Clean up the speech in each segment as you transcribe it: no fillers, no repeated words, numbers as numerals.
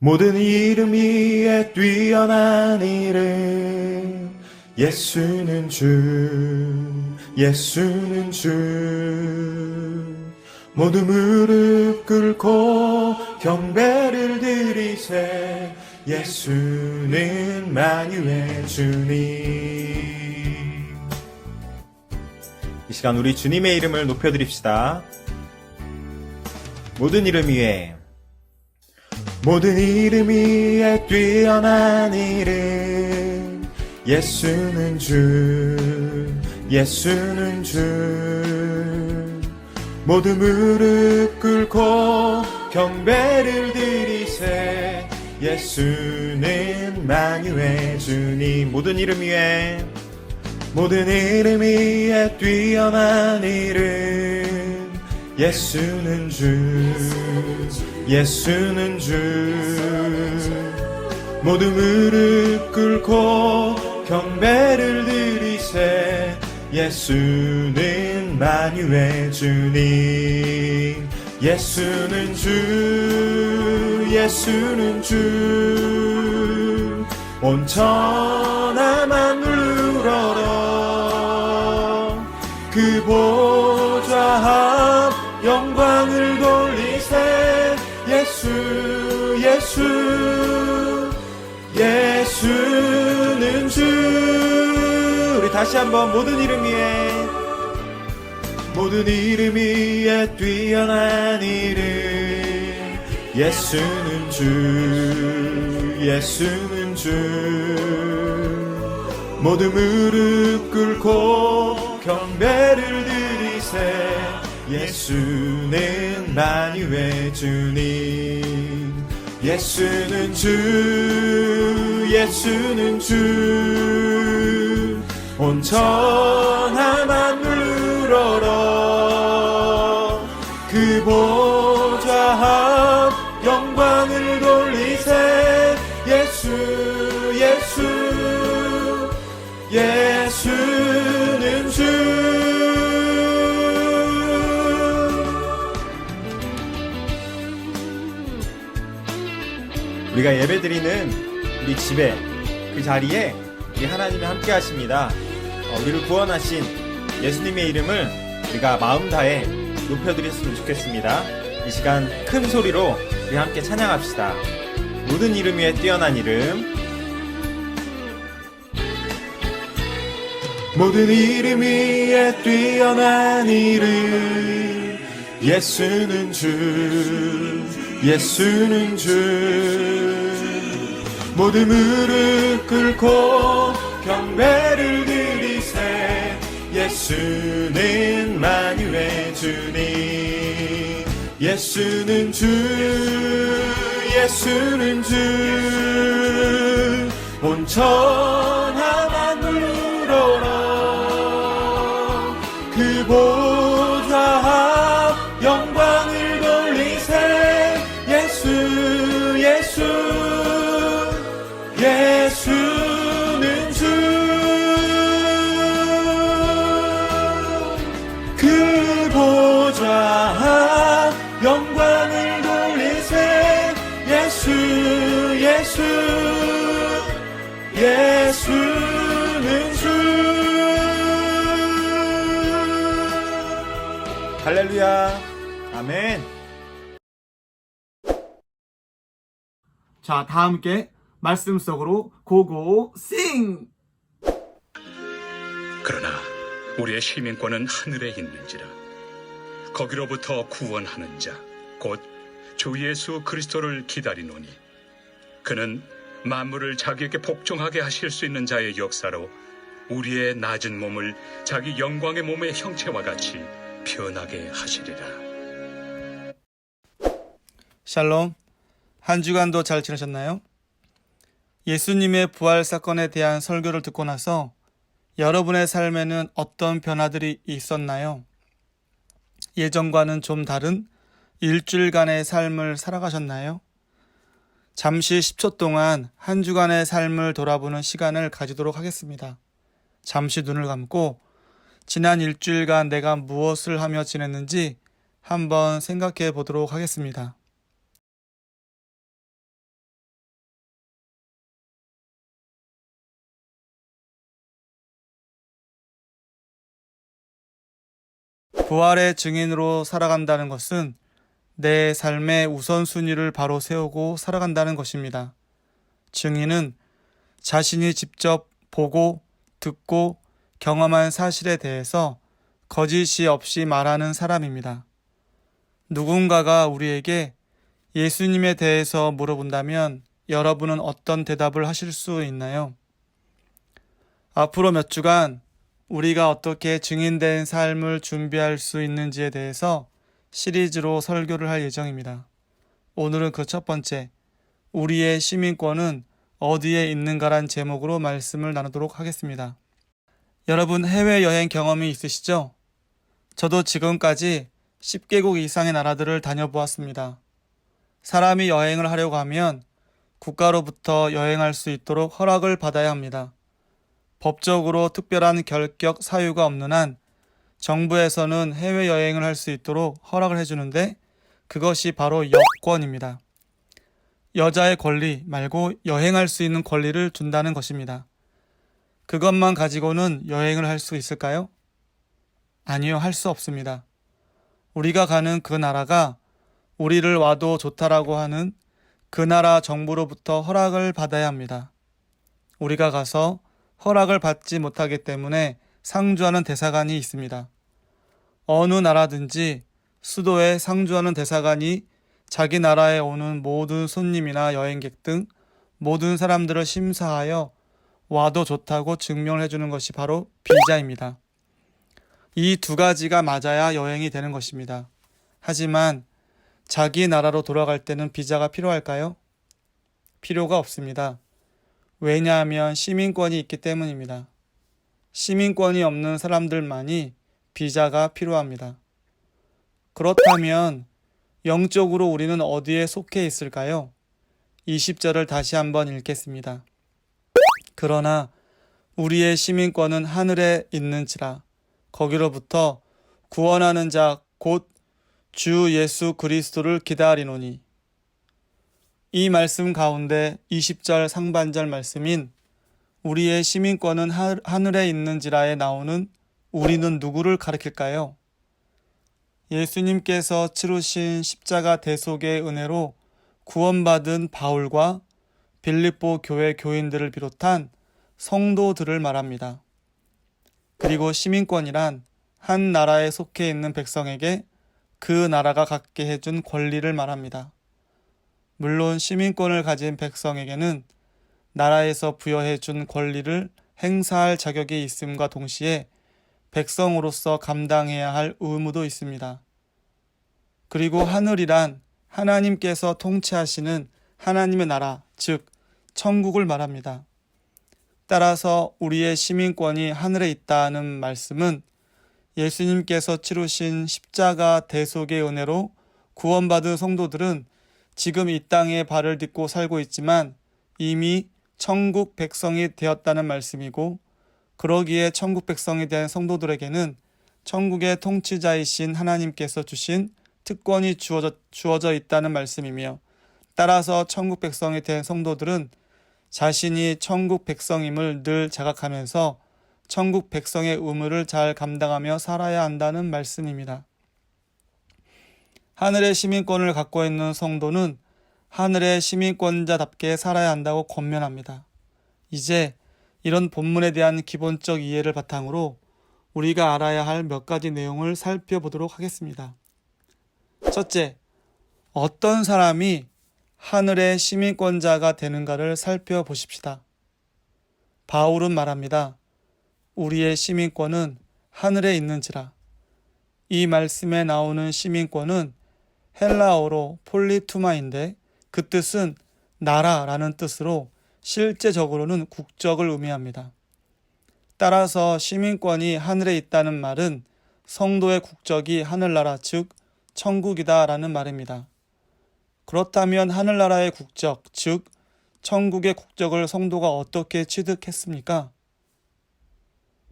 모든 이름 위에 뛰어난 이름 예수는 주 예수는 주 모두 무릎 꿇고 경배를 드리세 예수는 만유의 주님. 이 시간 우리 주님의 이름을 높여드립시다. 모든 이름 위에 모든 이름 위에 뛰어난 이름 예수는 주 예수는 주 모두 무릎 꿇고 경배를 드리세 예수는 만유의 주님. 모든 이름 위에 모든 이름 위에 뛰어난 이름 예수는 주 예수는 주 모두 무릎 꿇고 경배를 드리세 예수는 만유의 주님. 예수는 주 예수는 주 온 천하 만물 울어라 그 보좌 앞 영광을 돌리세 예수 예수 예수는 주. 우리 다시 한번 모든 이름 위에 모든 이름 위에 뛰어난 이름 예수는 주 예수는 주 모두 무릎 꿇고 경배를 드리세 예수는 만유의 주님. 예수는 주 예수는 주 온 천하 만물 울어라 그 보좌 앞 영광을 돌리세 예수 예수 예수는 주. 우리가 예배드리는 우리 집에 그 자리에 우리 하나님이 함께 하십니다. 우리를 구원하신 예수님의 이름을 우리가 마음 다해 높여드렸으면 좋겠습니다. 이 시간 큰 소리로 우리 함께 찬양합시다. 모든 이름 위에 뛰어난 이름 모든 이름 위에 뛰어난 이름 예수는 주 예수는 주 모두 무릎 꿇고 경배를 드리세 예수는 만유의 주님. 예수는 주 예수는 주 온 천하 만물 울어라 그 보좌 앞 영광을 돌리세 예수 예수 예수는 주. 그 보좌 앞 영광을 돌리세 예수 예수 예수는 주. 할렐루야 아멘. 자, 다 함께 말씀 속으로 고고 싱! 그러나 우리의 시민권은 하늘에 있는지라 거기로부터 구원하는 자 곧 주 예수 그리스도를 기다리노니 그는 만물을 자기에게 복종하게 하실 수 있는 자의 역사로 우리의 낮은 몸을 자기 영광의 몸의 형체와 같이 변하게 하시리라. 샬롬, 한 주간도 잘 지내셨나요? 예수님의 부활 사건에 대한 설교를 듣고 나서 여러분의 삶에는 어떤 변화들이 있었나요? 예전과는 좀 다른 일주일간의 삶을 살아가셨나요? 잠시 10초 동안 한 주간의 삶을 돌아보는 시간을 가지도록 하겠습니다. 잠시 눈을 감고 지난 일주일간 내가 무엇을 하며 지냈는지 한번 생각해 보도록 하겠습니다. 부활의 증인으로 살아간다는 것은 내 삶의 우선순위를 바로 세우고 살아간다는 것입니다. 증인은 자신이 직접 보고 듣고 경험한 사실에 대해서 거짓이 없이 말하는 사람입니다. 누군가가 우리에게 예수님에 대해서 물어본다면 여러분은 어떤 대답을 하실 수 있나요? 앞으로 몇 주간 우리가 어떻게 증인된 삶을 준비할 수 있는지에 대해서 시리즈로 설교를 할 예정입니다. 오늘은 그 첫 번째, 우리의 시민권은 어디에 있는가란 제목으로 말씀을 나누도록 하겠습니다. 여러분 해외여행 경험이 있으시죠? 저도 지금까지 10개국 이상의 나라들을 다녀보았습니다. 사람이 여행을 하려고 하면 국가로부터 여행할 수 있도록 허락을 받아야 합니다. 법적으로 특별한 결격 사유가 없는 한 정부에서는 해외여행을 할 수 있도록 허락을 해주는데 그것이 바로 여권입니다. 여자의 권리 말고 여행할 수 있는 권리를 준다는 것입니다. 그것만 가지고는 여행을 할 수 있을까요? 아니요, 할 수 없습니다. 우리가 가는 그 나라가 우리를 와도 좋다라고 하는 그 나라 정부로부터 허락을 받아야 합니다. 우리가 가서 허락을 받지 못하기 때문에 상주하는 대사관이 있습니다. 어느 나라든지 수도에 상주하는 대사관이 자기 나라에 오는 모든 손님이나 여행객 등 모든 사람들을 심사하여 와도 좋다고 증명을 해주는 것이 바로 비자입니다. 이 두 가지가 맞아야 여행이 되는 것입니다. 하지만 자기 나라로 돌아갈 때는 비자가 필요할까요? 필요가 없습니다. 왜냐하면 시민권이 있기 때문입니다. 시민권이 없는 사람들만이 비자가 필요합니다. 그렇다면 영적으로 우리는 어디에 속해 있을까요? 20절을 다시 한번 읽겠습니다. 그러나 우리의 시민권은 하늘에 있는지라 거기로부터 구원하는 자 곧 주 예수 그리스도를 기다리노니. 이 말씀 가운데 20절 상반절 말씀인 우리의 시민권은 하늘에 있는지라에 나오는 우리는 누구를 가리킬까요? 예수님께서 치르신 십자가 대속의 은혜로 구원받은 바울과 빌립보 교회 교인들을 비롯한 성도들을 말합니다. 그리고 시민권이란 한 나라에 속해 있는 백성에게 그 나라가 갖게 해준 권리를 말합니다. 물론 시민권을 가진 백성에게는 나라에서 부여해준 권리를 행사할 자격이 있음과 동시에 백성으로서 감당해야 할 의무도 있습니다. 그리고 하늘이란 하나님께서 통치하시는 하나님의 나라, 즉 천국을 말합니다. 따라서 우리의 시민권이 하늘에 있다는 말씀은 예수님께서 치르신 십자가 대속의 은혜로 구원받은 성도들은 지금 이 땅에 발을 딛고 살고 있지만 이미 천국 백성이 되었다는 말씀이고, 그러기에 천국 백성이 된 성도들에게는 천국의 통치자이신 하나님께서 주신 특권이 주어져 있다는 말씀이며, 따라서 천국 백성이 된 성도들은 자신이 천국 백성임을 늘 자각하면서 천국 백성의 의무를 잘 감당하며 살아야 한다는 말씀입니다. 하늘의 시민권을 갖고 있는 성도는 하늘의 시민권자답게 살아야 한다고 권면합니다. 이제 이런 본문에 대한 기본적 이해를 바탕으로 우리가 알아야 할 몇 가지 내용을 살펴보도록 하겠습니다. 첫째, 어떤 사람이 하늘의 시민권자가 되는가를 살펴보십시다. 바울은 말합니다. 우리의 시민권은 하늘에 있는지라. 이 말씀에 나오는 시민권은 헬라어로 폴리투마인데 그 뜻은 나라라는 뜻으로 실제적으로는 국적을 의미합니다. 따라서 시민권이 하늘에 있다는 말은 성도의 국적이 하늘나라 즉 천국이다라는 말입니다. 그렇다면 하늘나라의 국적 즉 천국의 국적을 성도가 어떻게 취득했습니까?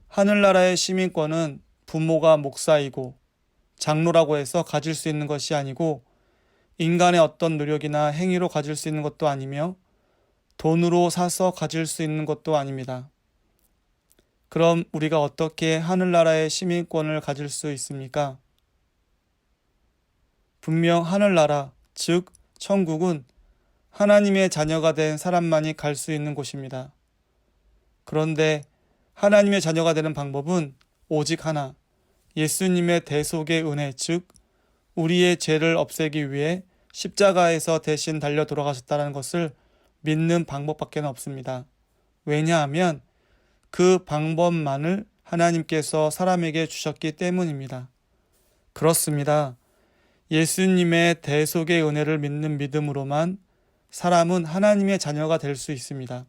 하늘나라의 시민권은 부모가 목사이고 장로라고 해서 가질 수 있는 것이 아니고 인간의 어떤 노력이나 행위로 가질 수 있는 것도 아니며 돈으로 사서 가질 수 있는 것도 아닙니다. 그럼 우리가 어떻게 하늘나라의 시민권을 가질 수 있습니까? 분명 하늘나라, 즉 천국은 하나님의 자녀가 된 사람만이 갈 수 있는 곳입니다. 그런데 하나님의 자녀가 되는 방법은 오직 하나, 예수님의 대속의 은혜, 즉 우리의 죄를 없애기 위해 십자가에서 대신 달려 돌아가셨다는 것을 믿는 방법밖에 없습니다. 왜냐하면 그 방법만을 하나님께서 사람에게 주셨기 때문입니다. 그렇습니다. 예수님의 대속의 은혜를 믿는 믿음으로만 사람은 하나님의 자녀가 될 수 있습니다.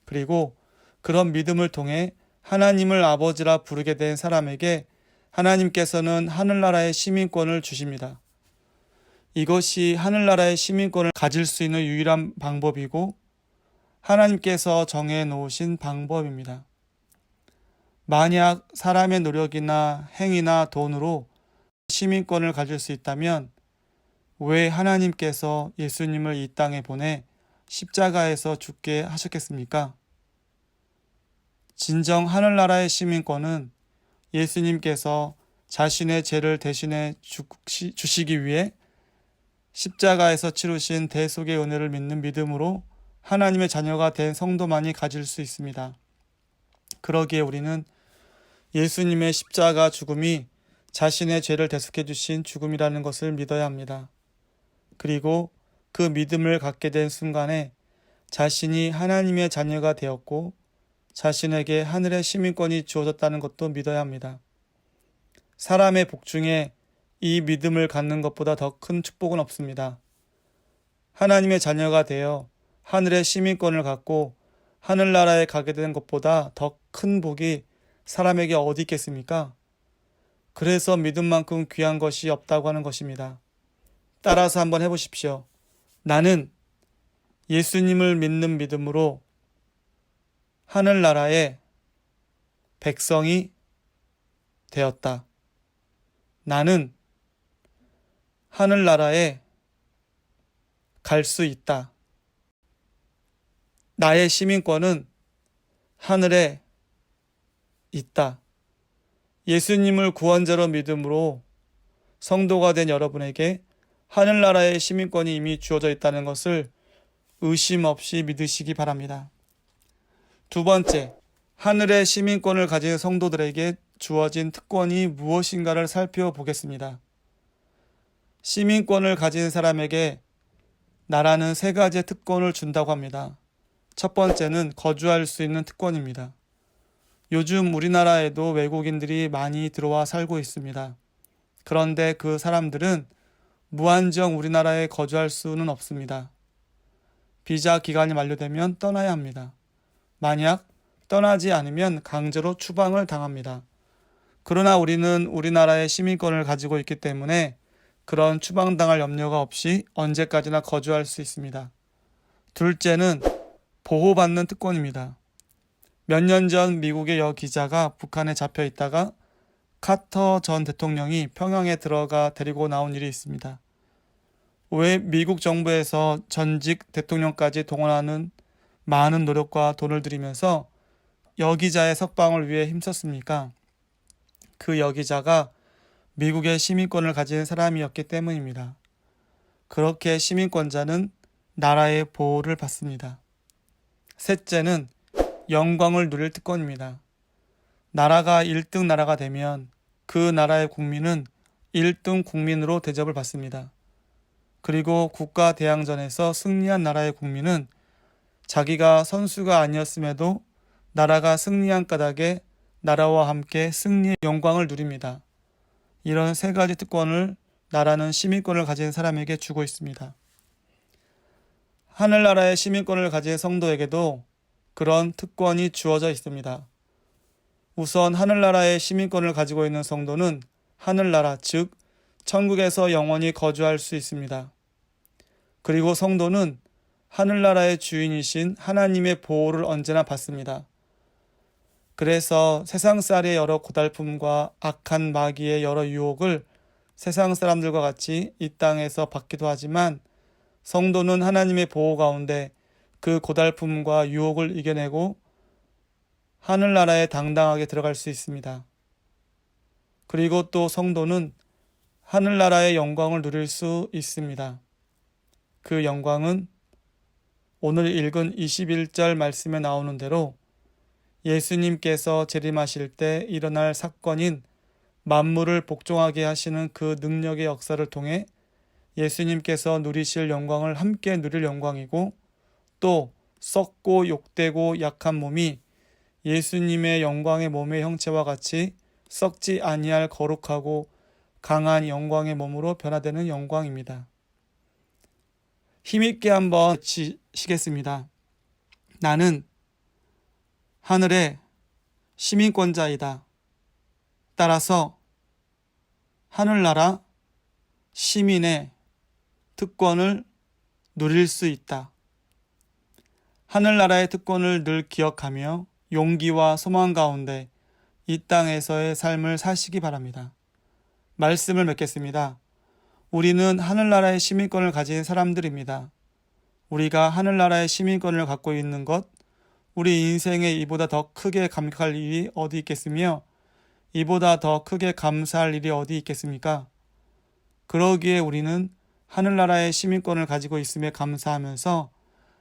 그리고 그런 믿음을 통해 하나님을 아버지라 부르게 된 사람에게 하나님께서는 하늘나라의 시민권을 주십니다. 이것이 하늘나라의 시민권을 가질 수 있는 유일한 방법이고 하나님께서 정해 놓으신 방법입니다. 만약 사람의 노력이나 행위나 돈으로 시민권을 가질 수 있다면 왜 하나님께서 예수님을 이 땅에 보내 십자가에서 죽게 하셨겠습니까? 진정 하늘나라의 시민권은 예수님께서 자신의 죄를 대신해 주시기 위해 십자가에서 치르신 대속의 은혜를 믿는 믿음으로 하나님의 자녀가 된 성도만이 가질 수 있습니다. 그러기에 우리는 예수님의 십자가 죽음이 자신의 죄를 대속해 주신 죽음이라는 것을 믿어야 합니다. 그리고 그 믿음을 갖게 된 순간에 자신이 하나님의 자녀가 되었고 자신에게 하늘의 시민권이 주어졌다는 것도 믿어야 합니다. 사람의 복 중에 이 믿음을 갖는 것보다 더 큰 축복은 없습니다. 하나님의 자녀가 되어 하늘의 시민권을 갖고 하늘나라에 가게 되는 것보다 더 큰 복이 사람에게 어디 있겠습니까? 그래서 믿음만큼 귀한 것이 없다고 하는 것입니다. 따라서 한번 해보십시오. 나는 예수님을 믿는 믿음으로 하늘나라의 백성이 되었다. 나는 하늘나라에 갈 수 있다. 나의 시민권은 하늘에 있다. 예수님을 구원자로 믿음으로 성도가 된 여러분에게 하늘나라의 시민권이 이미 주어져 있다는 것을 의심 없이 믿으시기 바랍니다. 두 번째, 하늘의 시민권을 가진 성도들에게 주어진 특권이 무엇인가를 살펴보겠습니다. 시민권을 가진 사람에게 나라는 세 가지의 특권을 준다고 합니다. 첫 번째는 거주할 수 있는 특권입니다. 요즘 우리나라에도 외국인들이 많이 들어와 살고 있습니다. 그런데 그 사람들은 무한정 우리나라에 거주할 수는 없습니다. 비자 기간이 만료되면 떠나야 합니다. 만약 떠나지 않으면 강제로 추방을 당합니다. 그러나 우리는 우리나라의 시민권을 가지고 있기 때문에 그런 추방당할 염려가 없이 언제까지나 거주할 수 있습니다. 둘째는 보호받는 특권입니다. 몇 년 전 미국의 여 기자가 북한에 잡혀 있다가 카터 전 대통령이 평양에 들어가 데리고 나온 일이 있습니다. 왜 미국 정부에서 전직 대통령까지 동원하는 많은 노력과 돈을 들이면서 여 기자의 석방을 위해 힘썼습니까? 그 여 기자가 미국의 시민권을 가진 사람이었기 때문입니다. 그렇게 시민권자는 나라의 보호를 받습니다. 셋째는 영광을 누릴 특권입니다. 나라가 1등 나라가 되면 그 나라의 국민은 1등 국민으로 대접을 받습니다. 그리고 국가대항전에서 승리한 나라의 국민은 자기가 선수가 아니었음에도 나라가 승리한 까닭에 나라와 함께 승리의 영광을 누립니다. 이런 세 가지 특권을 나라는 시민권을 가진 사람에게 주고 있습니다. 하늘나라의 시민권을 가진 성도에게도 그런 특권이 주어져 있습니다. 우선 하늘나라의 시민권을 가지고 있는 성도는 하늘나라, 즉 천국에서 영원히 거주할 수 있습니다. 그리고 성도는 하늘나라의 주인이신 하나님의 보호를 언제나 받습니다. 그래서 세상살이의 여러 고달픔과 악한 마귀의 여러 유혹을 세상 사람들과 같이 이 땅에서 받기도 하지만 성도는 하나님의 보호 가운데 그 고달픔과 유혹을 이겨내고 하늘나라에 당당하게 들어갈 수 있습니다. 그리고 또 성도는 하늘나라의 영광을 누릴 수 있습니다. 그 영광은 오늘 읽은 21절 말씀에 나오는 대로 예수님께서 재림하실 때 일어날 사건인 만물을 복종하게 하시는 그 능력의 역사를 통해 예수님께서 누리실 영광을 함께 누릴 영광이고, 또 썩고 욕되고 약한 몸이 예수님의 영광의 몸의 형체와 같이 썩지 아니할 거룩하고 강한 영광의 몸으로 변화되는 영광입니다. 힘있게 한번 외치시겠습니다. 나는 하늘의 시민권자이다. 따라서 하늘나라 시민의 특권을 누릴 수 있다. 하늘나라의 특권을 늘 기억하며 용기와 소망 가운데 이 땅에서의 삶을 사시기 바랍니다. 말씀을 맺겠습니다. 우리는 하늘나라의 시민권을 가진 사람들입니다. 우리가 하늘나라의 시민권을 갖고 있는 것, 우리 인생에 이보다 더 크게 감격할 일이 어디 있겠으며 이보다 더 크게 감사할 일이 어디 있겠습니까? 그러기에 우리는 하늘나라의 시민권을 가지고 있음에 감사하면서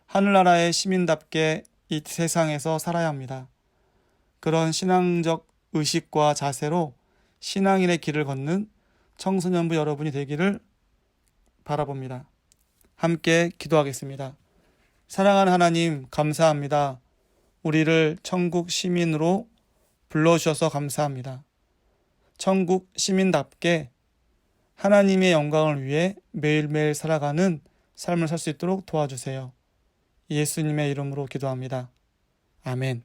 하늘나라의 시민답게 이 세상에서 살아야 합니다. 그런 신앙적 의식과 자세로 신앙인의 길을 걷는 청소년부 여러분이 되기를 바라봅니다. 함께 기도하겠습니다. 사랑하는 하나님, 감사합니다. 우리를 천국 시민으로 불러주셔서 감사합니다. 천국 시민답게 하나님의 영광을 위해 매일매일 살아가는 삶을 살 수 있도록 도와주세요. 예수님의 이름으로 기도합니다. 아멘.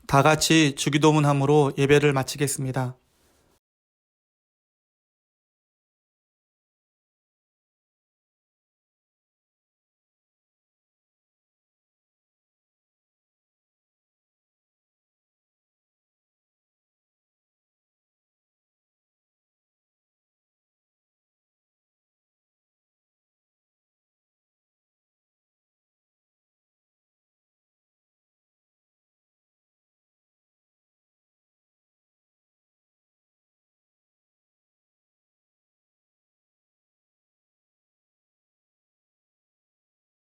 다 같이 주기도문함으로 예배를 마치겠습니다.